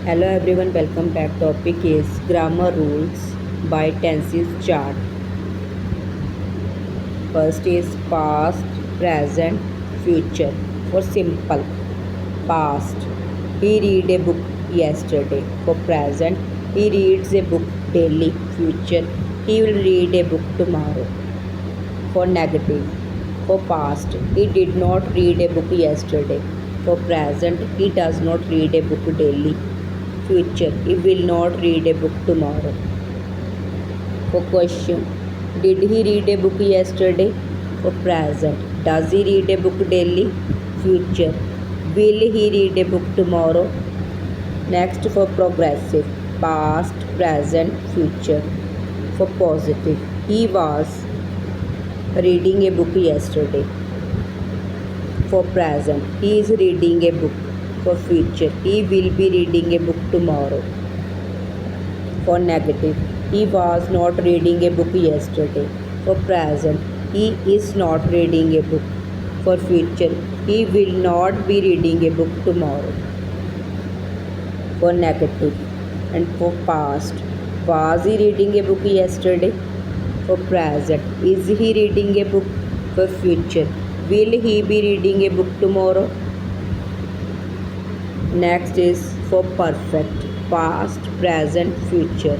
Hello everyone, welcome back. Topic is grammar rules by tenses chart. First is past, present, future. For simple, past. He read a book yesterday. For present, he reads a book daily. Future, he will read a book tomorrow. For negative, for past, he did not read a book yesterday. For present, he does not read a book daily. Future, he will not read a book tomorrow. For question, did he read a book yesterday? For present, does he read a book daily? Future, will he read a book tomorrow? Next, for progressive, past, present, future. For positive, he was reading a book yesterday. For present, he is reading a book. For future, he will be reading a book tomorrow. For negative, he was not reading a book yesterday. For present, he is not reading a book. For future, he will not be reading a book tomorrow. For negative and for past, was he reading a book yesterday? For present, is he reading a book? For future, will he be reading a book tomorrow? Next is for perfect, past, present, future.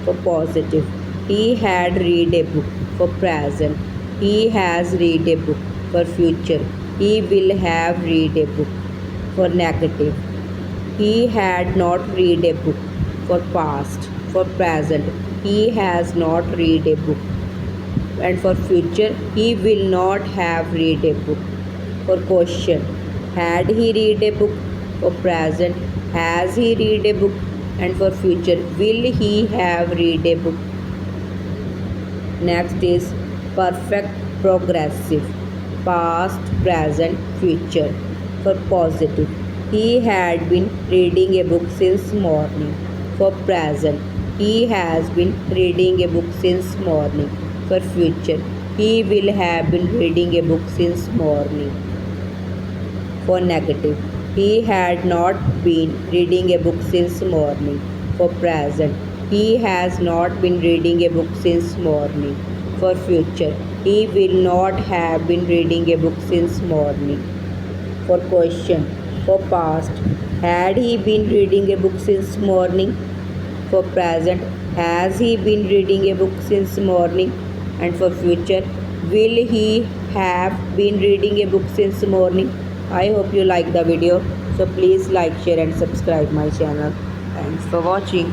For positive, he had read a book. For present, he has read a book. For future, he will have read a book. For negative, he had not read a book. For past, for present, he has not read a book. And for future, he will not have read a book. For question, had he read a book? For present, has he read a book? And for future, will he have read a book? Next is perfect progressive, past, present, future. For positive, he had been reading a book since morning. For present, he has been reading a book since morning. For future, he will have been reading a book since morning. For negative, he had not been reading a book since morning. For present, he has not been reading a book since morning. For future, he will not have been reading a book since morning. For question, for past, had he been reading a book since morning? For present, has he been reading a book since morning? And for future, will he have been reading a book since morning? I hope you like the video. So please like, share and subscribe my channel. Thanks for watching.